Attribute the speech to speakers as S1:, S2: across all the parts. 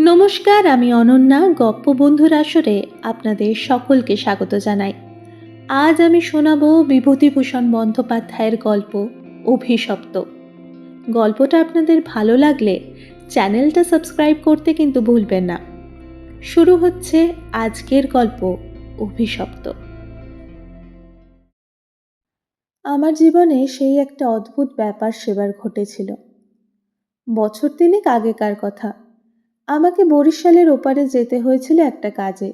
S1: নমস্কার, আমি অনন্যা। গপ্প বন্ধুর আসরে আপনাদের সকলকে স্বাগত জানাই। আজ আমি শোনাব বিভূতিভূষণ বন্দ্যোপাধ্যায়ের গল্প অভিশপ্ত। গল্পটা আপনাদের ভালো লাগলে চ্যানেলটা সাবস্ক্রাইব করতে কিন্তু ভুলবেন না। শুরু হচ্ছে আজকের গল্প অভিশপ্ত। আমার জীবনে সেই একটা অদ্ভুত ব্যাপার সেবার ঘটেছিল। বছর তিনেক আগেকার কথা। আমাকে বরিশালের ওপারে যেতে হয়েছিল একটা কাজে।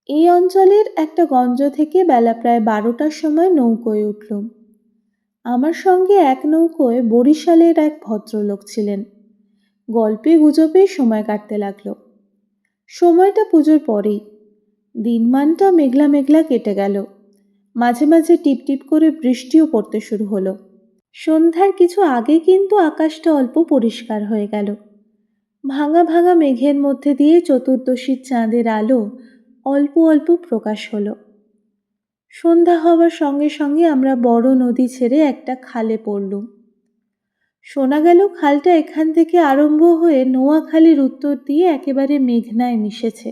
S1: এই অঞ্চলের একটা গঞ্জ থেকে বেলা প্রায় 12টার সময় নৌকোয় উঠলুম। আমার সঙ্গে এক নৌকোয় বরিশালের এক ভদ্রলোক ছিলেন। গল্পে গুজবে সময় কাটতে লাগলো। সময়টা পুজোর পরেই। দিনমানটা মেঘলা মেঘলা কেটে গেল। মাঝে মাঝে টিপটিপ করে বৃষ্টিও পড়তে শুরু হলো। সন্ধ্যার কিছু আগে কিন্তু আকাশটা অল্প পরিষ্কার হয়ে গেল। ভাঙা ভাঙা মেঘের মধ্যে দিয়ে চতুর্দশীর চাঁদের আলো অল্প অল্প প্রকাশ হলো। সন্ধ্যা হওয়ার সঙ্গে সঙ্গে আমরা বড় নদী ছেড়ে একটা খালে পড়লুম। শোনা গেল খালটা এখান থেকে আরম্ভ হয়ে নোয়াখালীর উত্তর দিয়ে একেবারে মেঘনায় মিশেছে।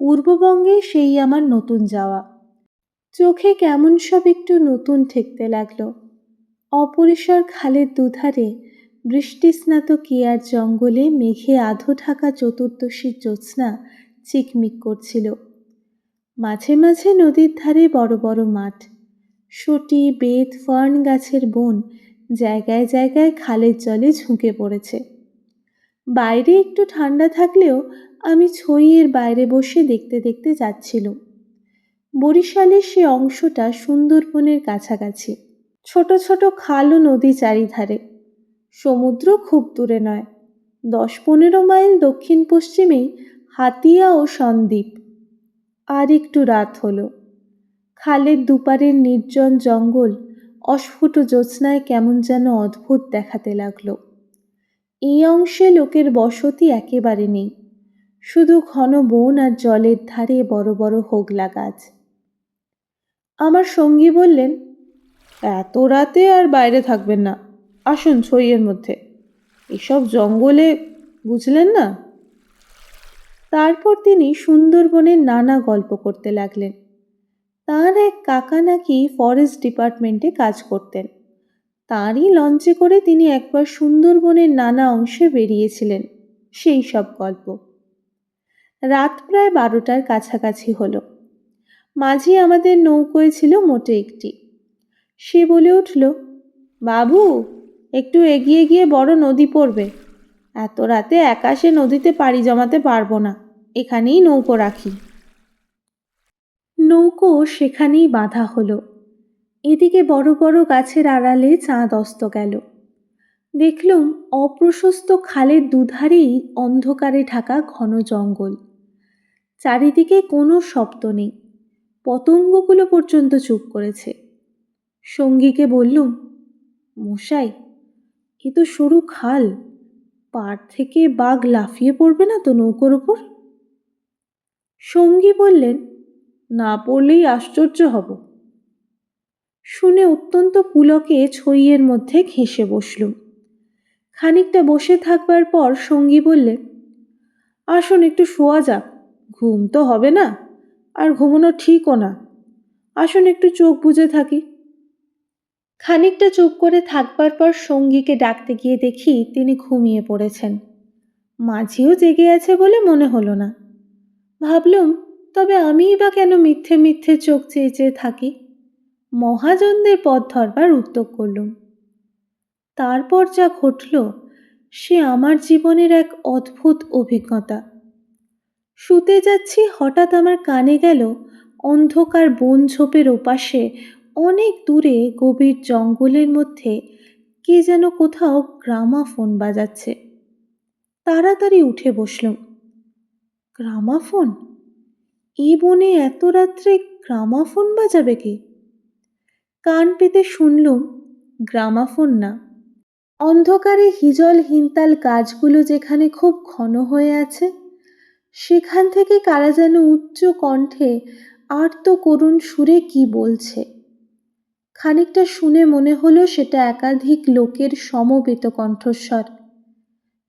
S1: পূর্ববঙ্গে সেই আমার নতুন যাওয়া। চোখে কেমন সব একটু নতুন ঠেকতে লাগলো। অপরিসর খালের দুধারে বৃষ্টিস্নাত কেয়ার জঙ্গলে মেঘে আধো ঢাকা চতুর্দশীর জ্যোৎস্না চিকমিক করছিল। মাঝে মাঝে নদীর ধারে বড় বড় মাঠ, সটি, বেত, ফার্ন গাছের বন জায়গায় জায়গায় খালের জলে ঝুঁকে পড়েছে। বাইরে একটু ঠান্ডা থাকলেও আমি ছইয়ের বাইরে বসে দেখতে দেখতে যাচ্ছিলাম। বরিশালের সে অংশটা সুন্দরবনের কাছাকাছি। ছোট ছোট খাল ও নদী চারিধারে। সমুদ্র খুব দূরে নয়। 10-15 মাইল দক্ষিণ পশ্চিমেই হাতিয়া ও সন্দ্বীপ। আর একটু রাত হলো। খালের দুপারের নির্জন জঙ্গল অস্ফুট জ্যোৎস্নায় কেমন যেন অদ্ভুত দেখাতে লাগলো। এই অংশে লোকের বসতি একেবারে নেই। শুধু ঘন বন আর জলের ধারে বড় বড় হোগলা গাছ। আমার সঙ্গী বললেন, এত রাতে আর বাইরে থাকবেন না, আসুন ছইয়ের মধ্যে। এসব জঙ্গলে বুঝলেন না। তারপর তিনি সুন্দরবনের নানা গল্প করতে লাগলেন। তাঁর এক কাকা নাকি ফরেস্ট ডিপার্টমেন্টে কাজ করতেন। তাঁরই লঞ্চে করে তিনি একবার সুন্দরবনের নানা অংশে বেরিয়েছিলেন। সেই সব গল্প। রাত প্রায় 12টার কাছাকাছি হলো। মাঝি আমাদের নৌকোয় ছিল মোটে একটি। সে বলে উঠল, বাবু, একটু এগিয়ে গিয়ে বড় নদী পড়বে। এত রাতে একা সে নদীতে পাড়ি জমাতে পারবো না, এখানেই নৌকো রাখি। নৌকো সেখানেই বাঁধা হলো। এদিকে বড় বড় গাছের আড়ালে চাঁদ অস্ত গেল। দেখলুম অপ্রশস্ত খালের দুধারেই অন্ধকারে ঢাকা ঘন জঙ্গল। চারিদিকে কোনো শব্দ নেই। পতঙ্গগুলো পর্যন্ত চুপ করেছে। সঙ্গীকে বললুম, মশাই, এ তো সরু খাল, পাড় থেকে বাঘ লাফিয়ে পড়বে না তো নৌকোর উপর? সঙ্গী বললেন, না পড়লেই আশ্চর্য হব। শুনে অত্যন্ত পুলকে ছইয়ের মধ্যে ঘেঁষে বসলুম। খানিকটা বসে থাকবার পর সঙ্গী বললে, আসুন একটু শোয়া যাক, ঘুম তো হবে না, আর ঘুমানো ঠিকও না। আসুন একটু চোখ বুজে থাকি। খানিকটা চুপ করে থাকবার পর সঙ্গীকে ডাকতে গিয়ে দেখি তিনি ঘুমিয়ে পড়েছেন। মাঝিও জেগে আছে বলে মনে হলো না। ভাবলুম, তবে আমিই বা কেন মিথ্যে মিথ্যে চোখ চেয়ে চেয়ে থাকি। মহাজনদের পথ ধরবার উদ্যোগ করলুম। তারপর যা ঘটল সে আমার জীবনের এক অদ্ভুত অভিজ্ঞতা। শুতে যাচ্ছি, হঠাৎ আমার কানে গেল অন্ধকার বন ঝোপের ওপাশে অনেক দূরে গভীর জঙ্গলের মধ্যে কে যেন কোথাও গ্রামাফোন বাজাচ্ছে। তাড়াতাড়ি উঠে বসলুম। গ্রামাফোন? এই বনে এত রাত্রে গ্রামাফোন বাজাবে কে? কান পেতে শুনলুম, গ্রামাফোন না। অন্ধকারে হিজল হিনতাল গাছগুলো যেখানে খুব ঘন হয়ে আছে, সেখান থেকে কারা যেন উচ্চ কণ্ঠে আর্ত করুণ সুরে কি বলছে। খানিকটা শুনে মনে হলো সেটা একাধিক লোকের সমবেত কণ্ঠস্বর।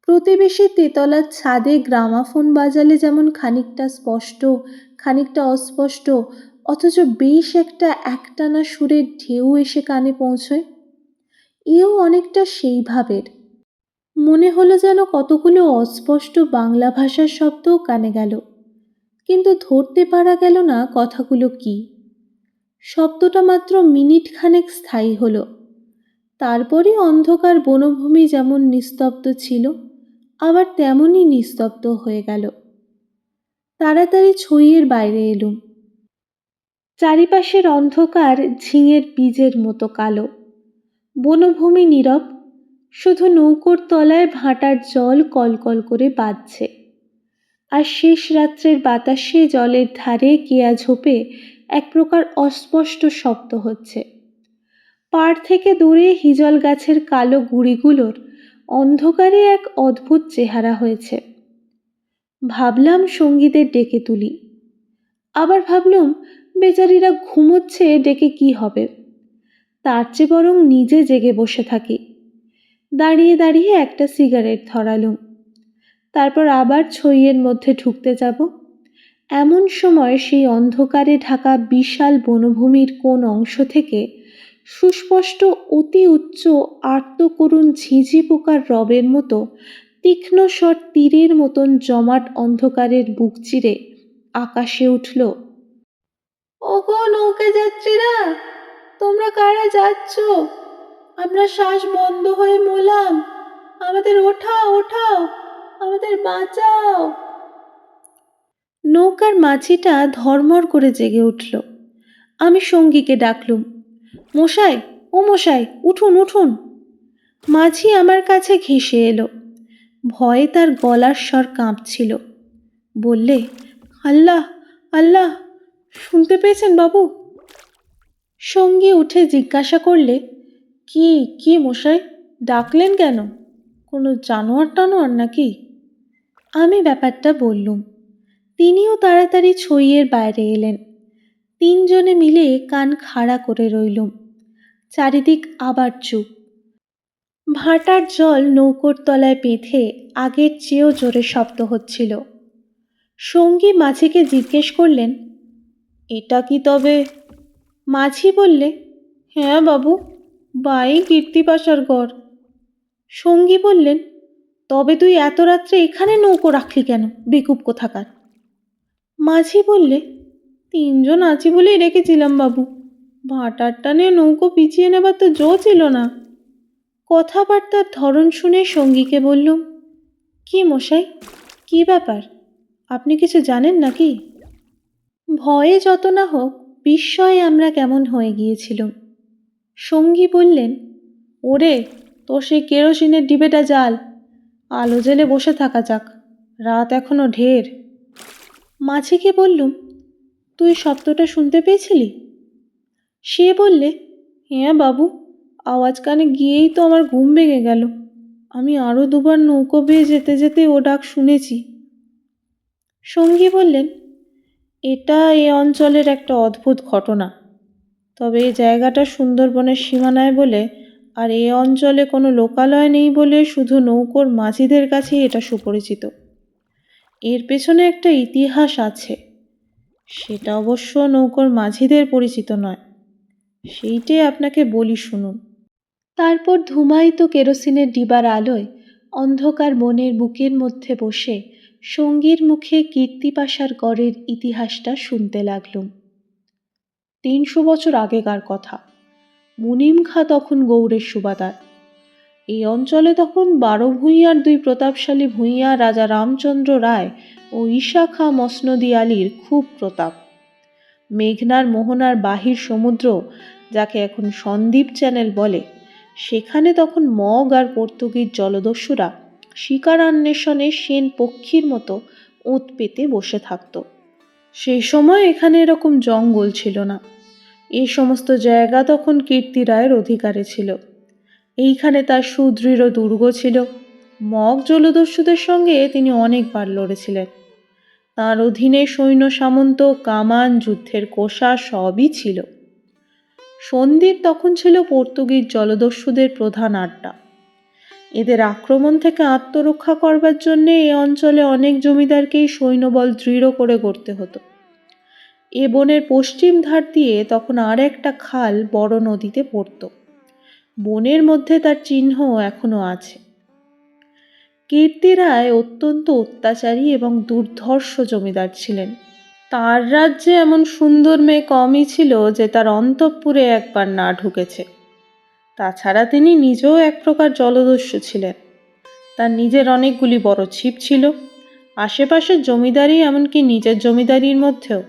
S1: প্রতিবেশী তেতলার ছাদে গ্রামাফোন বাজালে যেমন খানিকটা স্পষ্ট, খানিকটা অস্পষ্ট, অথচ বেশ একটা একটানা সুরের ঢেউ এসে কানে পৌঁছয়, এও অনেকটা সেই ভাবের। মনে হলো যেন কতগুলো অস্পষ্ট বাংলা ভাষার শব্দও কানে গেল, কিন্তু ধরতে পারা গেল না কথাগুলো কি। শব্দটা মাত্র মিনিট খানেক স্থায়ী হলো, তারপরে অন্ধকার বনভূমি যেমন নিস্তব্ধ ছিল আবার তেমনই নিস্তব্ধ হয়ে গেল। তাড়াতাড়ি ছইয়ের বাইরে এলুম। চারিপাশের অন্ধকার ঝিঙের বীজের মতো কালো, বনভূমি নীরব, শুধু নৌকোর তলায় ভাটার জল কলকল করে বাজছে, আর শেষ রাত্রের বাতাসে জলের ধারে কেয়া ঝোপে এক প্রকার অস্পষ্ট শব্দ হচ্ছে। পাড় থেকে দূরে হিজল গাছের কালো গুঁড়িগুলোর অন্ধকারে এক অদ্ভুত চেহারা হয়েছে। ভাবলাম সঙ্গীদের ডেকে তুলি, আবার ভাবলুম বেচারিরা ঘুমোচ্ছে, ডেকে কি হবে, তার চেয়ে বরং নিজে জেগে বসে থাকি। দাঁড়িয়ে দাঁড়িয়ে একটা সিগারেট ধরালুম, তারপর আবার ছইয়ের মধ্যে ঢুকতে যাব। এমন সময় সেই অন্ধকারে ঢাকা বিশাল বনভূমির কোন অংশ থেকে সুস্পষ্ট অতি উচ্চ আর্তকরুণ ঝিঝি পোকার রবের মতো তীক্ষ্ণ স্বর তীরের মতন জমাট অন্ধকারের বুক চিরে আকাশে উঠল, ওগো নৌকা যাত্রীরা, তোমরা কারা যাচ্ছ? আমরা শ্বাস বন্ধ হয়ে মরলাম, আমাদের ওঠাও ওঠাও, আমাদের বাঁচাও। নৌকার মাঝিটা ধর্মর করে জেগে উঠল। আমি সঙ্গীকে ডাকলুম, মশাই, ও মশাই, উঠুন উঠুন। মাঝি আমার কাছে ঘেঁষে এলো, ভয়ে তার গলার স্বর কাঁপছিল। বললে, আল্লাহ আল্লাহ, শুনতে পেয়েছেন বাবু? সঙ্গী উঠে জিজ্ঞাসা করলে, কি কি মশাই, ডাকলেন কেন? কোনো জানোয়ার টানোয়ার নাকি? আমি ব্যাপারটা বললুম। তিনিও তাড়াতাড়ি ছইয়ের বাইরে এলেন। তিনজনে মিলে কান খাড়া করে রইলুম। চারিদিক আবার চুপ। ভাটার জল নৌকোর তলায় বেঁধে আগের চেয়েও জোরে শব্দ হচ্ছিল। সঙ্গী মাঝিকে জিজ্ঞেস করলেন, এটা কি তবে? মাঝি বললে, হ্যাঁ বাবু, বাই কীর্তিপাশার ঘর। সঙ্গী বললেন, তবে তুই এত রাত্রে এখানে নৌকো রাখলি কেন, বেকুব কোথাকার? মাঝি বললে, তিনজন আছি বলেই রেখেছিলাম বাবু, ভাটার টানে নৌকো পিছিয়ে নেবার তো জো ছিল না। কথাবার্তার ধরন শুনে সঙ্গীকে বললুম, কি মশাই, কি ব্যাপার, আপনি কিছু জানেন নাকি? ভয়ে যত না হোক বিস্ময়ে আমরা কেমন হয়ে গিয়েছিলাম। সঙ্গী বললেন, ওরে, তোর সেই কেরোসিনের ডিবেটা জ্বাল, আলো জেলে বসে থাকা যাক, রাত এখনো ঢের। মাঝিকে বললুম, তুই শব্দটা শুনতে পেয়েছিলি? সে বললে, হ্যাঁ বাবু, আওয়াজ কানে গিয়েই তো আমার ঘুম ভেঙে গেল। আমি আরও দুবার নৌকো বেয়ে যেতে যেতে ও ডাক শুনেছি। সঙ্গী বললেন, এটা এ অঞ্চলের একটা অদ্ভুত ঘটনা, তবে এই জায়গাটা সুন্দরবনের সীমানায় বলে আর এ অঞ্চলে কোনো লোকালয় নেই বলে শুধু নৌকোর মাঝিদের কাছেই এটা সুপরিচিত। এর পেছনে একটা ইতিহাস আছে, সেটা অবশ্য নৌকোর মাঝিদের পরিচিত নয়, সেইটাই আপনাকে বলি শুনুন। তারপর ধূমায়িত কেরোসিনের ডিবার আলোয় অন্ধকার বনের বুকের মধ্যে বসে সঙ্গীর মুখে কীর্তিপাশার গড়ের ইতিহাসটা শুনতে লাগলুম। ৩০০ বছর আগেকার কথা। মুনিম খাঁ তখন গৌড়ের সুবাদার। এই অঞ্চলে তখন ১২ ভূঁইয়ার ২ প্রতাপশালী ভূঁইয়া রাজা রামচন্দ্র রায় ও ঈশা খাঁ মসনদী আলীর খুব প্রতাপ। মেঘনার মোহনার বাহির সমুদ্র, যাকে এখন সন্দ্বীপ চ্যানেল বলে, সেখানে তখন মগ আর পর্তুগিজ জলদস্যুরা শিকার অন্বেষণে সেন পক্ষীর মতো ওঁত পেতে বসে থাকত। সেই সময় এখানে এরকম জঙ্গল ছিল না। এই সমস্ত জায়গা তখন কীর্তি রায়ের অধিকারে ছিল। এইখানে তার সুদৃঢ় দুর্গ ছিল। মগ জলদস্যুদের সঙ্গে তিনি অনেকবার লড়েছিলেন। তাঁর অধীনে সৈন্য সামন্ত, কামান, যুদ্ধের কোষা সবই ছিল। সন্দ্বীপ তখন ছিল পর্তুগিজ জলদস্যুদের প্রধান আড্ডা। এদের আক্রমণ থেকে আত্মরক্ষা করবার জন্যে এ অঞ্চলে অনেক জমিদারকেই সৈন্যবল দৃঢ় করে গড়তে হতো। এ বনের পশ্চিম ধার দিয়ে তখন আর একটা খাল বড় নদীতে পড়ত। বনের মধ্যে তার চিহ্ন এখনো আছে। কীর্তি রায় অত্যন্ত অত্যাচারী এবং দুর্ধর্ষ জমিদার ছিলেন। তার রাজ্যে এমন সুন্দর মেয়ে কমই ছিল যে তার অন্তঃপুরে একবার না ঢুকেছে। তাছাড়া তিনি নিজেও এক প্রকার জলদস্যু ছিলেন। তার নিজের অনেকগুলি বড় ছিপ ছিল। আশেপাশের জমিদারি, এমনকি নিজের জমিদারির মধ্যেও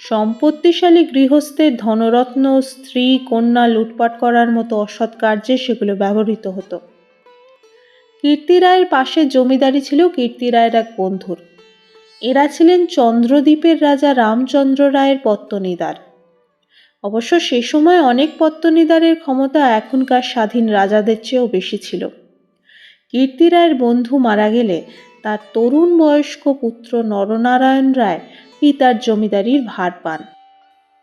S1: সম্পত্তিশালী গৃহস্থের ধনরত্ন, স্ত্রী, কন্যা লুটপাট করার মতো অসৎ কার্যে সেগুলো ব্যবহৃত হতো। কীর্তি রায়ের পাশের জমিদারি ছিল কীর্তি রায়ের এক বন্ধুর। এরা ছিলেন চন্দ্রদ্বীপের রাজা রামচন্দ্র রায়ের পত্তনিদার। অবশ্য সে সময় অনেক পত্তনিদারের ক্ষমতা এখনকার স্বাধীন রাজাদের চেয়েও বেশি ছিল। কীর্তি রায়ের বন্ধু মারা গেলে তার তরুণ বয়স্ক পুত্র নরনারায়ণ রায় পিতার জমিদারির ভার পান।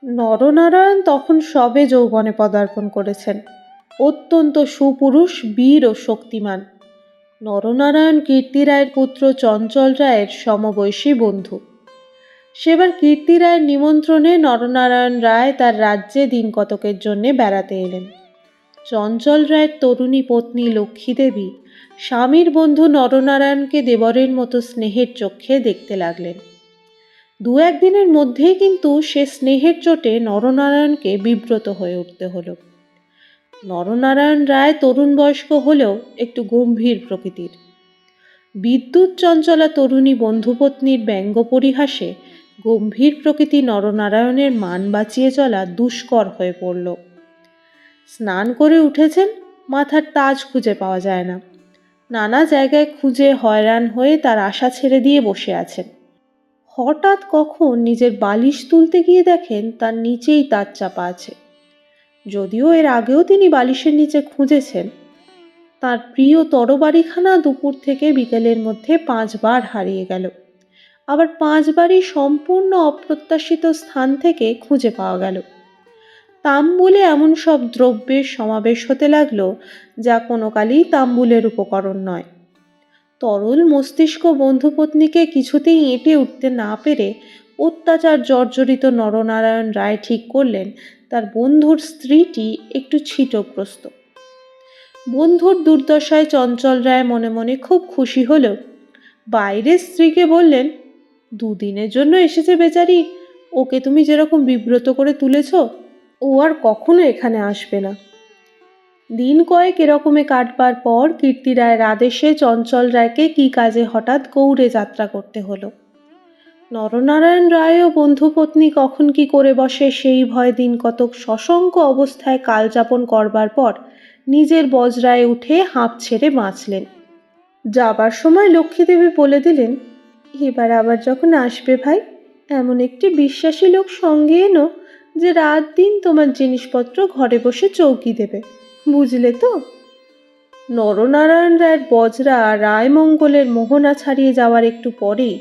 S1: নরনারায়ণ তখন সবে যৌবনে পদার্পণ করেছেন। অত্যন্ত সুপুরুষ, বীর ও শক্তিমান। নরনারায়ণ কীর্তি রায়ের পুত্র চঞ্চল রায়ের সমবয়সী বন্ধু। সেবার কীর্তি রায়ের নিমন্ত্রণে নরনারায়ণ রায় তার রাজ্যে দিন কতকের জন্যে বেড়াতে এলেন। চঞ্চল রায়ের তরুণী পত্নী লক্ষ্মী দেবী স্বামীর বন্ধু নরনারায়ণকে দেবরের মতো স্নেহের চোখে দেখতে লাগলেন। দু একদিনের মধ্যেই কিন্তু সে স্নেহের চোটে নরনারায়ণকে বিব্রত হয়ে উঠতে হলো। নরনারায়ণ রায় তরুণ বয়স্ক হলেও একটু গম্ভীর প্রকৃতির। বিদ্যুৎ চঞ্চলা তরুণী বন্ধুপত্নীর ব্যঙ্গ পরিহাসে গম্ভীর প্রকৃতি নরনারায়ণের মান বাঁচিয়ে চলা দুষ্কর হয়ে পড়ল। স্নান করে উঠেছেন, মাথার তাজ খুঁজে পাওয়া যায় না। নানা জায়গায় খুঁজে হয়রান হয়ে তার আশা ছেড়ে দিয়ে বসে আছেন। হঠাৎ কখন নিজের বালিশ তুলতে গিয়ে দেখেন তার নিচেই তার চাপা আছে। যদিও এর আগেও তিনি বালিশের নিচে খুঁজেছেন। তার প্রিয় তরবারিখানা দুপুর থেকে বিকেলের মধ্যে 5 বার হারিয়ে গেল। আবার 5 বারই সম্পূর্ণ অপ্রত্যাশিত স্থান থেকে খুঁজে পাওয়া গেল। তাম্বুলে এমন সব দ্রব্যের সমাবেশ হতে লাগলো যা কোনো কালেই তাম্বুলের উপকরণ নয়। তরল মস্তিষ্ক বন্ধুপত্নীকে কিছুতেই এঁটে উঠতে না পেরে অত্যাচার জর্জরিত নরনারায়ণ রায় ঠিক করলেন তার বন্ধুর স্ত্রীটি একটু ছিটগ্রস্ত। বন্ধুর দুর্দশায় চঞ্চল রায় মনে মনে খুব খুশি হলেও বাইরের স্ত্রীকে বললেন, 2 দিনের জন্য এসেছে বেচারি, ওকে তুমি যেরকম বিব্রত করে তুলেছ, ও আর কখনো এখানে আসবে না। দিন কয়েক এরকমে কাটবার পর কীর্তি রায়ের আদেশে চঞ্চল রায়কে কি কাজে হঠাৎ গৌড়ে যাত্রা করতে হলো। নরনারায়ণ রায় ও বন্ধুপত্নী কখন কি করে বসে সেই ভয় দিন কতক সশঙ্ক অবস্থায় কালযাপন করবার পর নিজের বজরায় উঠে হাঁপ ছেড়ে বাঁচলেন। যাবার সময় লক্ষ্মীদেবী বলে দিলেন, এবার আবার যখন আসবে ভাই, এমন একটি বিশ্বাসী লোক সঙ্গে এনো যে রাত দিন তোমার জিনিসপত্র ঘরে বসে চৌকি দেবে, বুঝলে তো? নরনারায়ণ রায়ের বজরা রায়মঙ্গলের মোহনা ছাড়িয়ে যাওয়ার একটু পরেই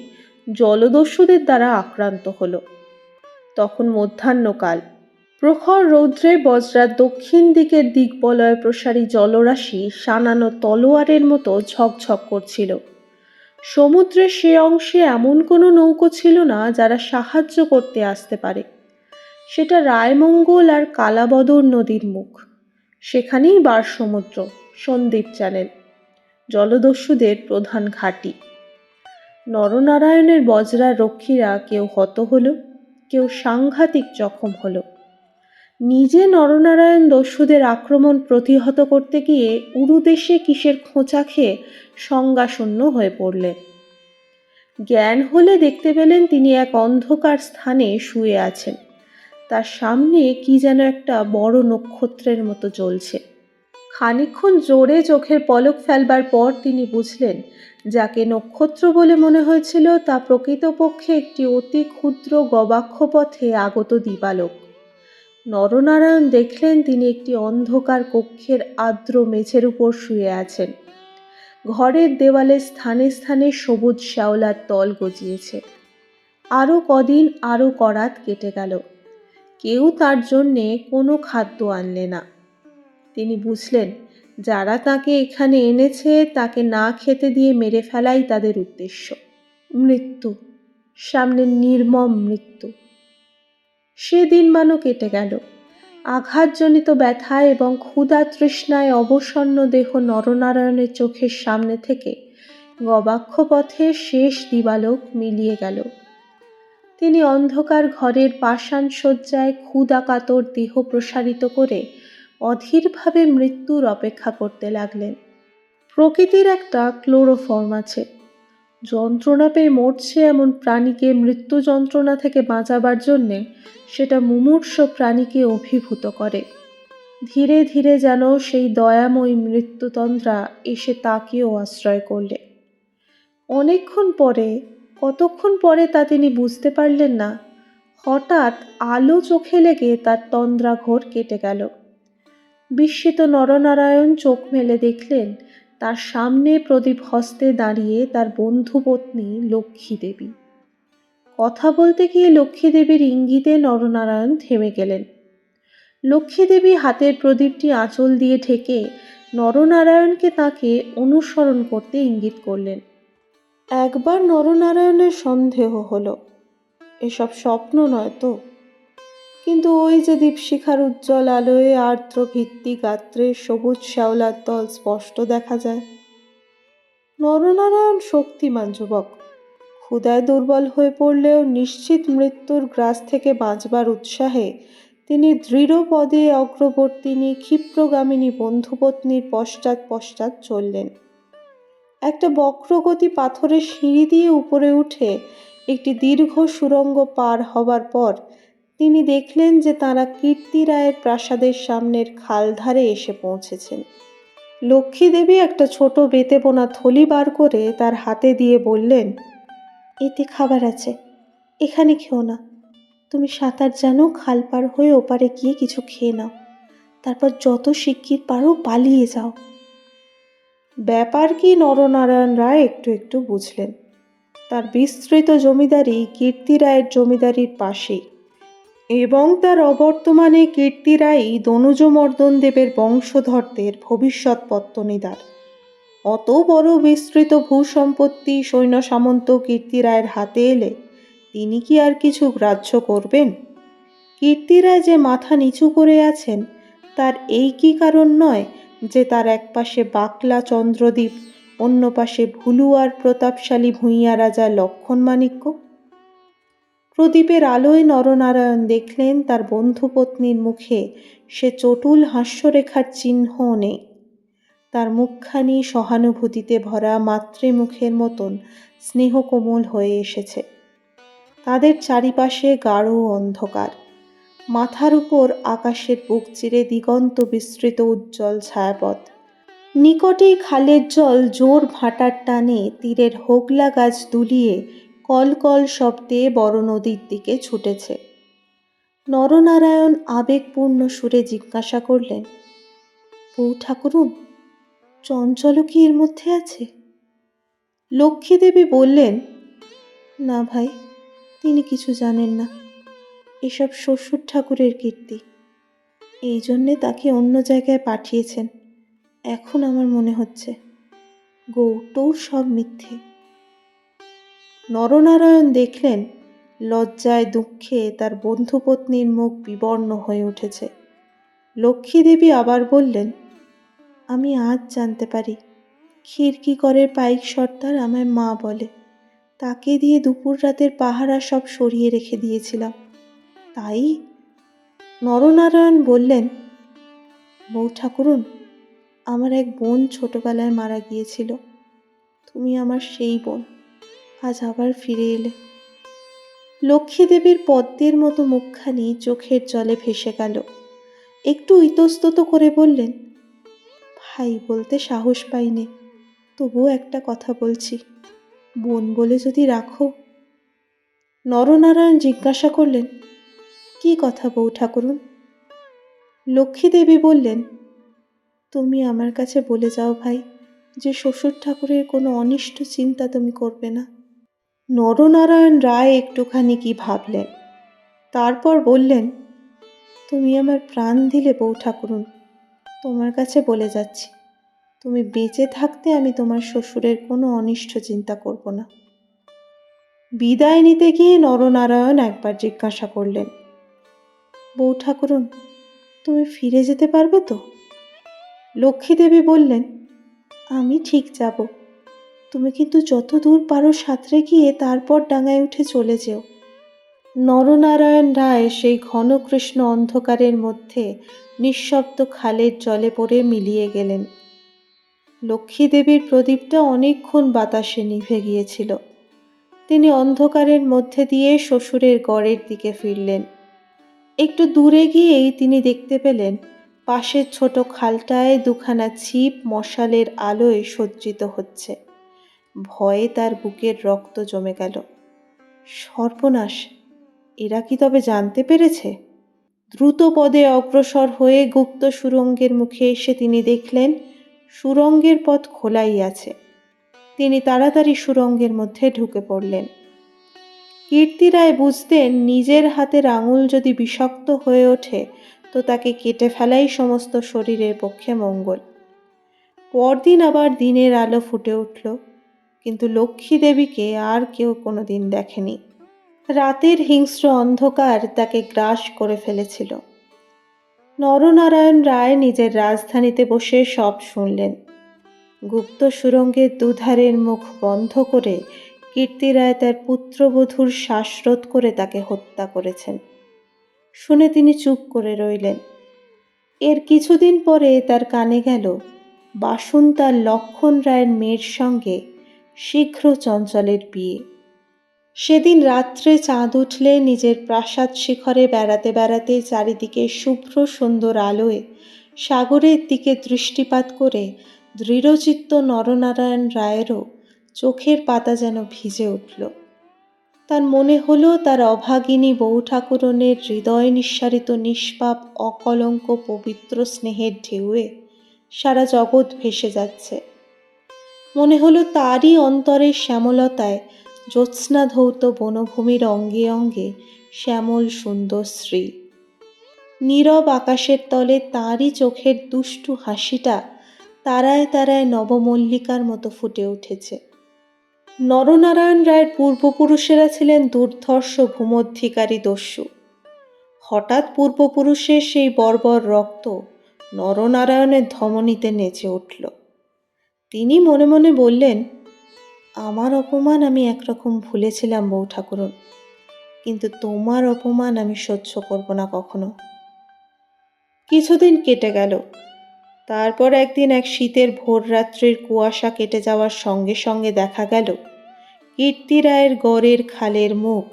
S1: জলদস্যুদের দ্বারা আক্রান্ত হল। তখন মধ্যাহ্নকাল। প্রখর রৌদ্রে বজরার দক্ষিণ দিকের দিকবলয় প্রসারী জলরাশি সানানো তলোয়ারের মতো ঝকঝক করছিল। সমুদ্রের সে অংশে এমন কোনো নৌকো ছিল না যারা সাহায্য করতে আসতে পারে। সেটা রায়মঙ্গল আর কালাবদর নদীর মুখ। সেখানেই বার সমুদ্র, সন্দ্বীপ চ্যানেল, জলদস্যুদের প্রধান ঘাঁটি। নরনারায়ণের বজরার রক্ষীরা কেউ হত হলো, কেউ সাংঘাতিক জখম হলো। নিজে নরনারায়ণ দস্যুদের আক্রমণ প্রতিহত করতে গিয়ে উরুদেশে কিসের খোঁচা খেয়ে সংজ্ঞাশূন্য হয়ে পড়লেন। জ্ঞান হলে দেখতে পেলেন তিনি এক অন্ধকার স্থানে শুয়ে আছেন। তার সামনে কি যেন একটা বড় নক্ষত্রের মতো জ্বলছে। খানিকক্ষণ জোরে চোখের পলক ফেলবার পর তিনি বুঝলেন যাকে নক্ষত্র বলে মনে হয়েছিল তা প্রকৃতপক্ষে একটি অতি ক্ষুদ্র গবাক্ষ পথে আগত দিবালোক। নরনারায়ণ দেখলেন তিনি একটি অন্ধকার কক্ষের আর্দ্র মেঝের উপর শুয়ে আছেন। ঘরের দেওয়ালে স্থানে স্থানে সবুজ শ্যাওলার তল গজিয়েছে। আরও কদিন, আরও করাত কেটে গেল। কেউ তার জন্যে কোনো খাদ্য আনলে না। তিনি বুঝলেন যারা তাকে এখানে এনেছে তাকে না খেতে দিয়ে মেরে ফেলাই তাদের উদ্দেশ্য। মৃত্যু, সামনের নির্মম মৃত্যু। সে দিনমানও কেটে গেল। আঘাতজনিত ব্যথা এবং ক্ষুধা তৃষ্ণায় অবসন্ন দেহ নরনারায়ণের চোখের সামনে থেকে গবাক্ষ পথের শেষ দিবালোক মিলিয়ে গেল। তিনি অন্ধকার ঘরের পাষাণ শয্যায় ক্ষুধা কাতর দেহ প্রসারিত করে অধীরভাবে মৃত্যুর অপেক্ষা করতে লাগলেন। প্রকৃতির একটা ক্লোরোফর্ম আছে। যন্ত্রণা পেয়ে মরছে এমন প্রাণীকে মৃত্যু যন্ত্রণা থেকে বাঁচাবার জন্যে সেটা মুমূর্ষ প্রাণীকে অভিভূত করে। ধীরে ধীরে যেন সেই দয়াময়ী মৃত্যুতন্দ্রা এসে তাকেও আশ্রয় করলে। অনেকক্ষণ পরে, কতক্ষণ পরে তা তিনি বুঝতে পারলেন না, হঠাৎ আলো চোখে লেগে তার তন্দ্রাঘোর কেটে গেল। বিস্মিত নরনারায়ণ চোখ মেলে দেখলেন তার সামনে প্রদীপ হস্তে দাঁড়িয়ে তার বন্ধুপত্নী লক্ষ্মী দেবী। কথা বলতে গিয়ে লক্ষ্মী দেবীর ইঙ্গিতে নরনারায়ণ থেমে গেলেন। লক্ষ্মী দেবী হাতের প্রদীপটি আঁচল দিয়ে ঢেকে নরনারায়ণকে তাকে অনুসরণ করতে ইঙ্গিত করলেন। একবার নরনারায়ণের সন্দেহ হলো, এসব স্বপ্ন নয় তো। কিন্তু ওই যে দীপশিখার উজ্জ্বল আলোয় আর্দ্র ভিত্তি গাত্রে সবুজ শ্যাওলার দল স্পষ্ট দেখা যায়। নরনারায়ণ শক্তিমান যুবক, ক্ষুধায় দুর্বল হয়ে পড়লেও নিশ্চিত মৃত্যুর গ্রাস থেকে বাঁচবার উৎসাহে তিনি দৃঢ় পদে অগ্রবর্তিনী ক্ষিপ্রগামিনী বন্ধুপত্নীর পশ্চাৎ পশ্চাৎ চললেন। একটা বক্রগতি পাথরের সিঁড়ি দিয়ে উপরে উঠে একটি দীর্ঘ সুড়ঙ্গ পার হবার পর তিনি দেখলেন যে তাঁরা কীর্তি রায়ের প্রাসাদের সামনের খালধারে এসে পৌঁছেছেন। লক্ষ্মী দেবী একটা ছোট বেতে বোনা থলি বার করে তার হাতে দিয়ে বললেন, এতে খাবার আছে, এখানে খেও না। তুমি সাঁতার জানো, খাল পার হয়ে ওপারে গিয়ে কিছু খেয়ে নাও, তারপর যত শিগগির পারো পালিয়ে যাও। ব্যাপার কি নরনারায়ণ রায় একটু একটু বুঝলেন। তার বিস্তৃত জমিদারি কীর্তি রায়ের জমিদারির পাশেই, এবং তার অবর্তমানে কীর্তি রায়ই দনুজমর্দন দেবের বংশধরদের ভবিষ্যৎ পত্তনিদার। অত বড় বিস্তৃত ভূসম্পত্তি সৈন্য সামন্ত কীর্তি রায়ের হাতে এলে তিনি কি আর কিছু গ্রাহ্য করবেন? কীর্তি রায় যে মাথা নিচু করে আছেন তার এই কি কারণ নয় যে তার এক পাশে বাকলা চন্দ্রদ্বীপ, অন্য পাশে ভুলুয়ার প্রতাপশালী ভূঁইয়া রাজা লক্ষণমাণিক্য? প্রদীপের আলোয় নরনারায়ণ দেখলেন তার বন্ধুপত্নীর মুখে সে চটুল হাস্যরেখার চিহ্নও নেই। তার মুখখানি সহানুভূতিতে ভরা মাতৃমুখের মতন স্নেহকোমল হয়ে এসেছে। তাদের চারিপাশে গাঢ় অন্ধকার, মাথার উপর আকাশের বুক চিরে দিগন্ত বিস্তৃত উজ্জ্বল ছায়াপথ। নিকটেই খালের জল জোর ভাটার টানে তীরের হোগলা গাছ দুলিয়ে কলকল শব্দে বড় নদীর দিকে ছুটেছে। নরনারায়ণ আবেগপূর্ণ সুরে জিজ্ঞাসা করলেন, বউ ঠাকুরুন, চঞ্চল কি এর মধ্যে আছে? লক্ষ্মী দেবী বললেন, না ভাই, তিনি কিছু জানেন না। এসব শ্বশুর ঠাকুরের কীর্তি, এই জন্যে তাকে অন্য জায়গায় পাঠিয়েছেন। এখন আমার মনে হচ্ছে গৌটোর সব মিথ্যে। নরনারায়ণ দেখলেন লজ্জায় দুঃখে তার বন্ধুপত্নীর মুখ বিবর্ণ হয়ে উঠেছে। লক্ষ্মী দেবী আবার বললেন, আমি আজ জানতে পারি খিড়কিকরের পাইক সর্দার আমায় মা বলে। তাকে দিয়ে দুপুর রাতের পাহারা সব সরিয়ে রেখে দিয়েছিলাম। তাই নরনারায়ণ বললেন, বউ ঠাকুরুন, আমার এক বোন ছোটবেলায় মারা গিয়েছিল। তুমি আমার সেই বোন, আজ আবার ফিরে এলে। লক্ষ্মী দেবীর পদ্মের মতো মুখখানি চোখের জলে ভেসে গেল। একটু ইতস্তত করে বললেন, ভাই বলতে সাহস পাইনে, তবুও একটা কথা বলছি, বোন বলে যদি রাখো। নরনারায়ণ জিজ্ঞাসা করলেন, কি কথা বউ ঠাকুরুন? লক্ষ্মী দেবী বললেন, তুমি আমার কাছে বলে যাও ভাই যে শ্বশুর ঠাকুরের কোনো অনিষ্ট চিন্তা তুমি করবে না। নরনারায়ণ রায় একটুখানি কি ভাবলেন, তারপর বললেন, তুমি আমার প্রাণ দিলে বউ ঠাকুরুন, তোমার কাছে বলে যাচ্ছি, তুমি বেঁচে থাকতে আমি তোমার শ্বশুরের কোনো অনিষ্ট চিন্তা করব না। বিদায় নিতে গিয়ে নরনারায়ণ একবার জিজ্ঞাসা করলেন, বউ ঠাকুরুন, তুমি ফিরে যেতে পারবে তো? লক্ষ্মী দেবী বললেন, আমি ঠিক যাব। তুমি কিন্তু যত দূর পারো সাঁতরে গিয়ে তারপর ডাঙায় উঠে চলে যেও। নরনারায়ণ রায় সেই ঘন কৃষ্ণ অন্ধকারের মধ্যে নিঃশব্দ খালের জলে পড়ে মিলিয়ে গেলেন। লক্ষ্মী দেবীর প্রদীপটা অনেকক্ষণ বাতাসে নিভে গিয়েছিল। তিনি অন্ধকারের মধ্যে দিয়ে শ্বশুরের গড়ের দিকে ফিরলেন। একটু দূরে গিয়েই তিনি দেখতে পেলেন পাশের ছোট খালটায় দুখানা ছিপ মশালের আলোয় সজ্জিত হচ্ছে। ভয়ে তার বুকের রক্ত জমে গেল। সর্বনাশ, এরা কি তবে জানতে পেরেছে? দ্রুত পদে অগ্রসর হয়ে গুপ্ত সুড়ঙ্গের মুখে এসে তিনি দেখলেন সুড়ঙ্গের পথ খোলাই আছে। তিনি তাড়াতাড়ি সুড়ঙ্গের মধ্যে ঢুকে পড়লেন। কীর্তি রায় বুঝতেন নিজের হাতের আঙুল যদি বিষাক্ত হয়ে ওঠে তো তাকে কেটে ফেলাই সমস্ত শরীরের পক্ষে মঙ্গল। পরদিন আবার দিনের আলো ফুটে উঠল, কিন্তু লক্ষ্মী দেবীকে আর কেউ কোনোদিন দেখেনি। রাতের হিংস্র অন্ধকার তাকে গ্রাস করে ফেলেছিল। নরনারায়ণ রায় নিজের রাজধানীতে বসে সব শুনলেন। গুপ্ত সুড়ঙ্গের দুধারের মুখ বন্ধ করে কীর্তি রায় তার পুত্রবধূর শ্বাসরোধ করে তাকে হত্যা করেছেন। শুনে তিনি চুপ করে রইলেন। এর কিছুদিন পরে তার কানে গেল বাসুন তার লক্ষণ রায়ের মেয়ের সঙ্গে শীঘ্র চঞ্চলের বিয়ে। সেদিন রাত্রে চাঁদ উঠলে নিজের প্রাসাদ শিখরে বেড়াতে বেড়াতে চারিদিকে শুভ্র সুন্দর আলোয় সাগরের দিকে দৃষ্টিপাত করে দৃঢ়চিত্ত নরনারায়ণ রায়েরও চোখের পাতা যেন ভিজে উঠল। তার মনে হলো তার অভাগিনী বউ ঠাকুরনের হৃদয় নিঃসারিত নিষ্পাপ অকলঙ্ক পবিত্র স্নেহের ঢেউয়ে সারা জগৎ ভেসে যাচ্ছে। মনে হলো তারই অন্তরের শ্যামলতায় জ্যোৎস্না ধৌত বনভূমির অঙ্গে অঙ্গে শ্যামল সুন্দর শ্রী। নীরব আকাশের তলে তাঁরই চোখের দুষ্টু হাসিটা তারায় তারায় নবমল্লিকার মতো ফুটে উঠেছে। নরনারায়ণ রায়ের পূর্বপুরুষেরা ছিলেন দুর্ধর্ষ ভূমধ্যিকারী দস্যু। হঠাৎ পূর্বপুরুষের সেই বর্বর রক্ত নরনারায়ণের ধমনীতে নেচে উঠল। তিনি মনে মনে বললেন, আমার অপমান আমি একরকম ভুলেছিলাম বউ ঠাকুরন, কিন্তু তোমার অপমান আমি সহ্য করব না কখনো। কিছুদিন কেটে গেল। তারপর একদিন এক শীতের ভোর রাত্রির কুয়াশা কেটে যাওয়ার সঙ্গে সঙ্গে দেখা গেল কীর্তি রায়ের গড়ের খালের মুখ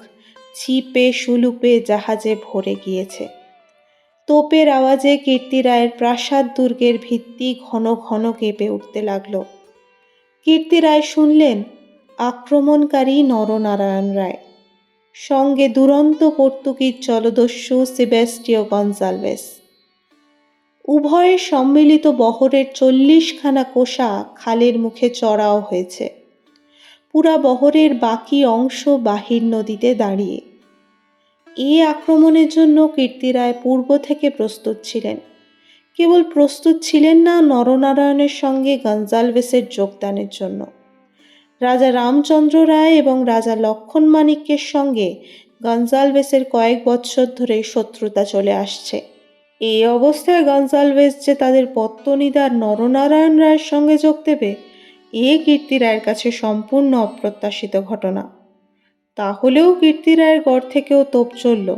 S1: ছিপে সুলুপে জাহাজে ভরে গিয়েছে। তোপের আওয়াজে কীর্তি রায়ের প্রাসাদ দুর্গের ভিত্তি ঘন ঘন কেঁপে উঠতে লাগল। কীর্তি রায় শুনলেন আক্রমণকারী নরনারায়ণ রায়, সঙ্গে দুরন্ত পর্তুগিজ জলদস্যু সেবাস্টিও গঞ্জালভেস। উভয়ের সম্মিলিত বহরের 40খানা কোষা খালের মুখে চড়াও হয়েছে। পুরা বহরের বাকি অংশ বাহির নদীতে দাঁড়িয়ে। এই আক্রমণের জন্য কীর্তি রায় পূর্ব থেকে প্রস্তুত ছিলেন। কেবল প্রস্তুত ছিলেন না নরনারায়ণের সঙ্গে গঞ্জালভেসের যোগদানের জন্য। রাজা রামচন্দ্র রায় এবং রাজা লক্ষণ মাণিক্যের সঙ্গে গঞ্জালভেসের কয়েক বৎসর ধরে শত্রুতা চলে আসছে। এই অবস্থায় গঞ্জালভেস যে তাদের পত্তনিদার নরনারায়ণ রায়ের সঙ্গে যোগ দেবে, এ কীর্তি রায়ের কাছে সম্পূর্ণ অপ্রত্যাশিত ঘটনা। তাহলেও কীর্তি রায়ের গড় থেকেও তোপ চলল।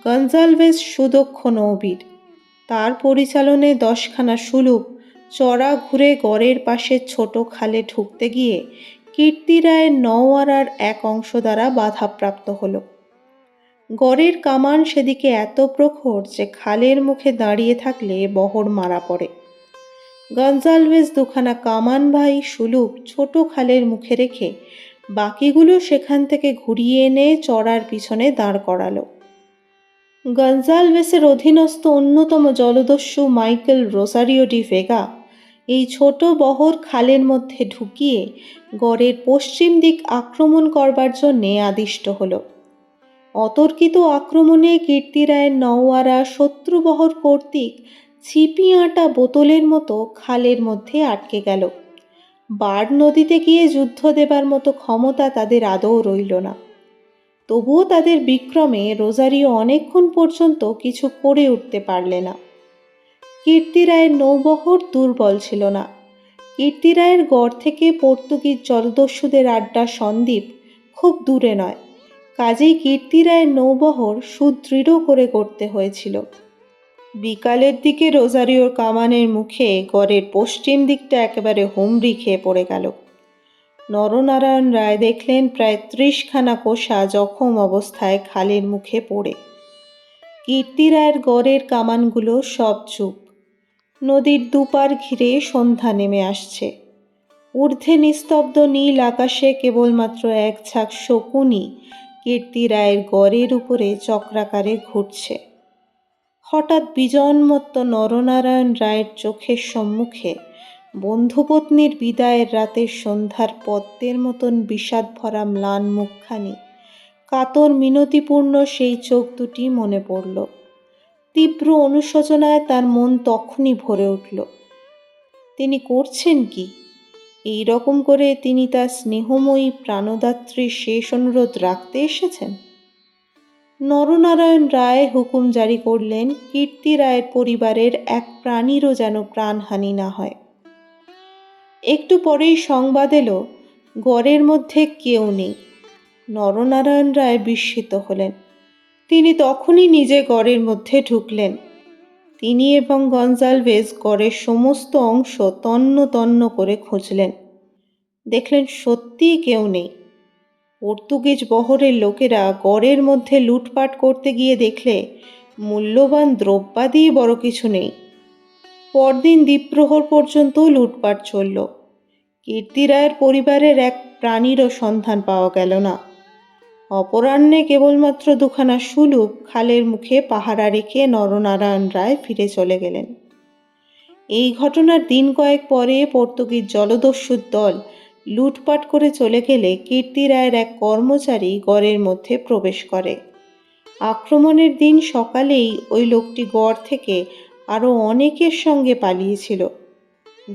S1: গঞ্জালভেস সুদক্ষ নৌবীর। তার পরিচালনে 10খানা সুলুপ চড়া ঘুরে গড়ের পাশে ছোট খালে ঢুকতে গিয়ে কীর্তি রায়ের নওয়ারার এক অংশ দ্বারা বাধাপ্রাপ্ত হল। গড়ের কামান সেদিকে এত প্রখর যে খালের মুখে দাঁড়িয়ে থাকলে বহর মারা পড়ে। গঞ্জালভেস দুখানা কামানবাহী সুলুপ ছোট খালের মুখে রেখে বাকিগুলো সেখান থেকে ঘুরিয়ে এনে চড়ার পিছনে দাঁড় করালো। গঞ্জালভেসের অধীনস্থ অন্যতম জলদস্যু মাইকেল রোসারিও ডি ভেগা এই ছোট বহর খালের মধ্যে ঢুকিয়ে গড়ের পশ্চিম দিক আক্রমণ করবার জন্যে আদিষ্ট হল। অতর্কিত আক্রমণে কীর্তি রায়ের নওয়ারা শত্রুবহর কর্তৃক ছিপি আঁটা বোতলের মতো খালের মধ্যে আটকে গেল। বাড় নদীতে গিয়ে যুদ্ধ দেবার মতো ক্ষমতা তাদের আদৌ রইল না। তবুও তাদের বিক্রমে রোজারিও অনেকক্ষণ পর্যন্ত কিছু করে উঠতে পারলে না। কীর্তি রায়ের নৌবহর দুর্বল ছিল না। কীর্তি রায়ের গড় থেকে পর্তুগিজ জলদস্যুদের আড্ডা সন্দ্বীপ খুব দূরে নয়, কাজেই কীর্তি রায়ের নৌবহর সুদৃঢ় করে করতে হয়েছিল। বিকালের দিকে রোজারিওর কামানের মুখে গড়ের পশ্চিম দিকটা একেবারে হুমড়ি খেয়ে পড়ে গেল। নরনারায়ণ রায় দেখলেন প্রায় ৩০খানা কোষা জখম অবস্থায় খালের মুখে পড়ে। কীর্তি রায়ের গড়ের কামানগুলো সব চুপ। নদীর দুপার ঘিরে সন্ধ্যা নেমে আসছে। ঊর্ধ্বে নিস্তব্ধ নীল আকাশে কেবলমাত্র এক ঝাঁক শকুনি কীর্তি রায়ের গড়ের উপরে চক্রাকারে ঘুরছে। হঠাৎ বিজনমত্ত নরনারায়ণ রায়ের চোখের সম্মুখে বন্ধুপত্নীর বিদায়ের রাতের সন্ধ্যার পদ্মের মতন বিষাদ ভরা ম্লান মুখখানি, কাতর মিনতিপূর্ণ সেই চোখ দুটি মনে পড়ল। তীব্র অনুশোচনায় তার মন তখনই ভরে উঠল। তিনি করছেন কি? এই রকম করে তিনি তার স্নেহময়ী প্রাণদাত্রীর শেষ অনুরোধ রাখতে এসেছেন। নরনারায়ণ রায় হুকুম জারি করলেন, কীর্তি রায়ের পরিবারের এক প্রাণীরও যেন প্রাণহানি না হয়। একটু পরেই সংবাদ এলো, গড়ের মধ্যে কেউ নেই। নরনারায়ণ রায় বিস্মিত হলেন। তিনি তখনই নিজে গড়ের মধ্যে ঢুকলেন। তিনি এবং গঞ্জালভেজ গড়ের সমস্ত অংশ তন্ন তন্ন করে খুঁজলেন। দেখলেন সত্যিই কেউ নেই। পর্তুগিজ বহরের লোকেরা গড়ের মধ্যে লুটপাট করতে গিয়ে দেখলে মূল্যবান দ্রব্যাদি বড় কিছু নেই। পরদিন দ্বীপ্রহর পর্যন্ত লুটপাট চলল। কীর্তি রায়ের পরিবারের এক প্রাণীরও সন্ধান পাওয়া গেল না। অপরাহ্নে কেবলমাত্র দুখানা সুলুক খালের মুখে পাহারা রেখে নরনারায়ণ রায় ফিরে চলে গেলেন। এই ঘটনার দিন কয়েক পরে পর্তুগিজ জলদস্যুর দল লুটপাট করে চলে গেলে কীর্তি রায়ের এক কর্মচারী গড়ের মধ্যে প্রবেশ করে। আক্রমণের দিন সকালেই ওই লোকটি গড় থেকে আরও অনেকের সঙ্গে পালিয়েছিল।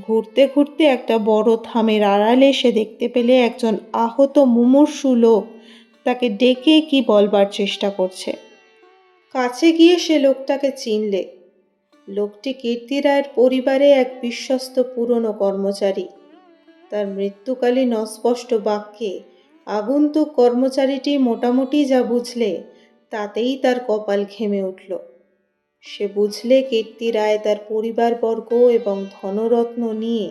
S1: ঘুরতে ঘুরতে একটা বড় থামের আড়ালে সে দেখতে পেলে একজন আহত মুমূর্ষু লোক তাকে ডেকে কি বলবার চেষ্টা করছে। কাছে গিয়ে সে লোকটাকে চিনলে। লোকটি কীর্তি রায়ের পরিবারে এক বিশ্বস্ত পুরনো কর্মচারী। তার মৃত্যুকালীন অস্পষ্ট বাক্যে আগন্তুক কর্মচারীটি মোটামুটি যা বুঝলে তাতেই তার কপাল ঘেমে উঠল। সে বুঝলে কীর্তি রায় তার পরিবারবর্গ এবং ধনরত্ন নিয়ে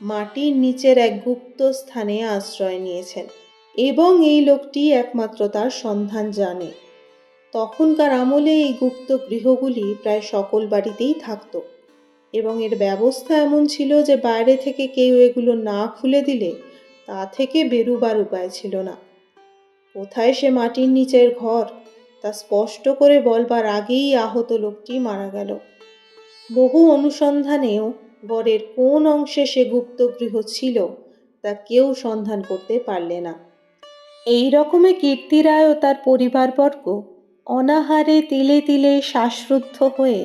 S1: মাটির নিচের এক গুপ্ত স্থানে আশ্রয় নিয়েছেন এবং এই লোকটি একমাত্র তার সন্ধান জানে। তখনকার আমলে এই গুপ্ত গৃহগুলি প্রায় সকল বাড়িতেই থাকত এবং এর ব্যবস্থা এমন ছিল যে বাইরে থেকে কেউ এগুলো না খুলে দিলে তা থেকে বেরুবার উপায় ছিল না। কোথায় সে মাটির নিচের ঘর তা স্পষ্ট করে বলবার আগেই আহত লোকটি মারা গেল। বহু অনুসন্ধানেও গড়ের কোন অংশে সে গুপ্ত গৃহ ছিল তা কেউ সন্ধান করতে পারলে না। এই রকমে কীর্তি রায় ও তার পরিবারবর্গ অনাহারে তিলে তিলে শ্বাসরুদ্ধ হয়ে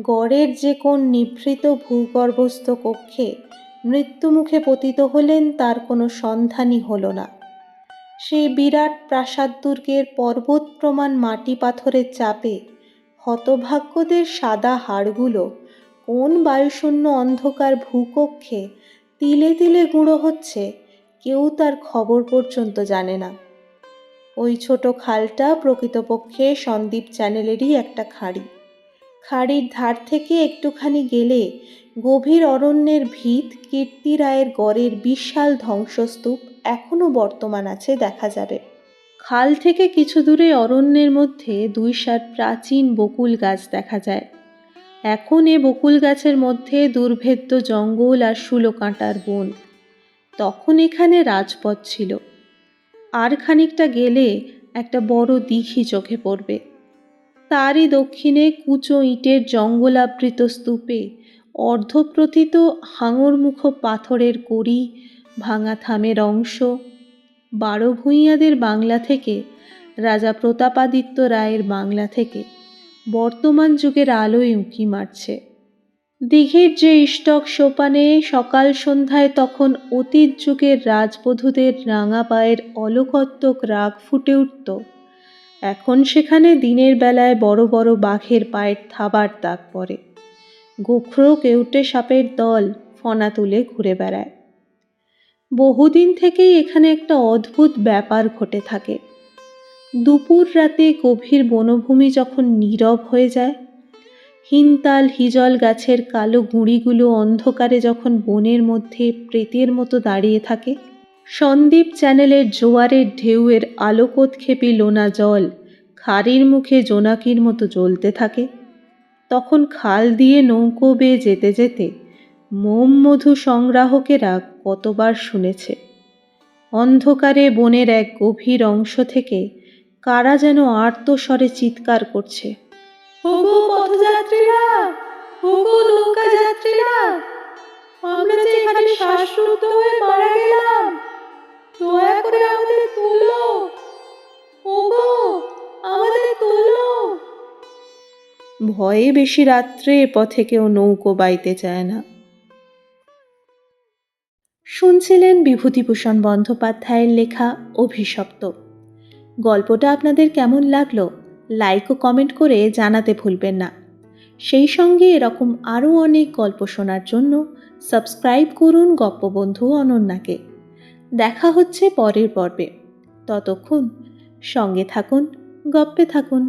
S1: গড়ের যে কোন নিভৃত ভূগর্ভস্থ কক্ষে মৃত্যুমুখে পতিত হলেন তার কোনো সন্ধানই হলো না। সেই বিরাট প্রাসাদ দুর্গের পর্বত প্রমাণ মাটি পাথরের চাপে হতভাগ্যদের সাদা হাড়গুলো কোন বায়ুশূন্য অন্ধকার ভূকক্ষে তিলে তিলে গুঁড়ো হচ্ছে কেউ তার খবর পর্যন্ত জানে না। ওই ছোট খালটা প্রকৃতপক্ষে সন্দ্বীপ চ্যানেলেরই একটা খাঁড়ি। খাঁড়ির ধার থেকে একটুখানি গেলে গভীর অরণ্যের ভিত কীর্তি রায়ের গড়ের বিশাল ধ্বংসস্তূপ এখনও বর্তমান আছে দেখা যাবে। খাল থেকে কিছু দূরে অরণ্যের মধ্যে ২-৭ প্রাচীন বকুল গাছ দেখা যায়। এখন এ বকুল গাছের মধ্যে দুর্ভেদ্য জঙ্গল আর শুলো কাঁটার বন। তখন এখানে রাজপথ ছিল। আর খানিকটা গেলে একটা বড় দিঘি চোখে পড়বে। তারই দক্ষিণে কুচো ইটের জঙ্গলাবৃত স্তূপে অর্ধপ্রথিত হাঙরমুখো পাথরের কড়ি, ভাঙা থামের অংশ, ১২ ভূঁইয়াদের বাংলা থেকে, রাজা প্রতাপাদিত্য রায়ের বাংলা থেকে বর্তমান যুগের আলোয় উঁকি মারছে। দিঘির যে ইষ্টক সোপানে সকাল সন্ধ্যায় তখন অতীত যুগের রাজবধূদের রাঙা পায়ের অলকত্বক রাগ ফুটে উঠত, এখন সেখানে দিনের বেলায় বড় বড় বাঘের পায়ের থাবার দাগ পড়ে। গোখরো কেউটে সাপের দল ফনা তুলে ঘুরে বেড়ায়। বহুদিন থেকেই এখানে একটা অদ্ভুত ব্যাপার ঘটে থাকে। দুপুর রাতে গভীর বনভূমি যখন নীরব হয়ে যায়, হিনতাল হিজল গাছের কালো গুঁড়িগুলো অন্ধকারে যখন বনের মধ্যে প্রেতের মতো দাঁড়িয়ে থাকে, সন্দ্বীপ চ্যানেলের জোয়ারের ঢেউয়ের আলোকোৎক্ষেপী লোনা জল খাড়ির মুখে জোনাকির মতো জ্বলতে থাকে, তখন খাল দিয়ে নৌকো বেয়ে যেতে যেতে মোম মধু সংগ্রাহকেরা কতবার শুনেছে অন্ধকারে বনের এক গভীর অংশ থেকে কারা যেন আর্তস্বরে চিৎকার করছে, ওগো পথযাত্রীরা, ওগো নৌকা যাত্রীরা, আমরা যে এখানে শ্বাসরুদ্ধ হয়ে মারা গেলাম, দয়া করে আমাদের তুলো, ওগো আমাদের তুলো। ভয়ে বেশি রাত্রে এ পথে কেউ নৌকো বাইতে চায় না। শুনছিলেন বিভূতিভূষণ বন্দ্যোপাধ্যায়ের লেখা অভিশপ্ত। গল্পটা আপনাদের কেমন লাগলো লাইক ও কমেন্ট করে জানাতে ভুলবেন না। সেই সঙ্গে এরকম আরও অনেক গল্প শোনার জন্য সাবস্ক্রাইব করুন গপ্পবন্ধু অনন্যাকে। দেখা হচ্ছে পরের পর্বে। ততক্ষণ সঙ্গে থাকুন, গপ্পে থাকুন।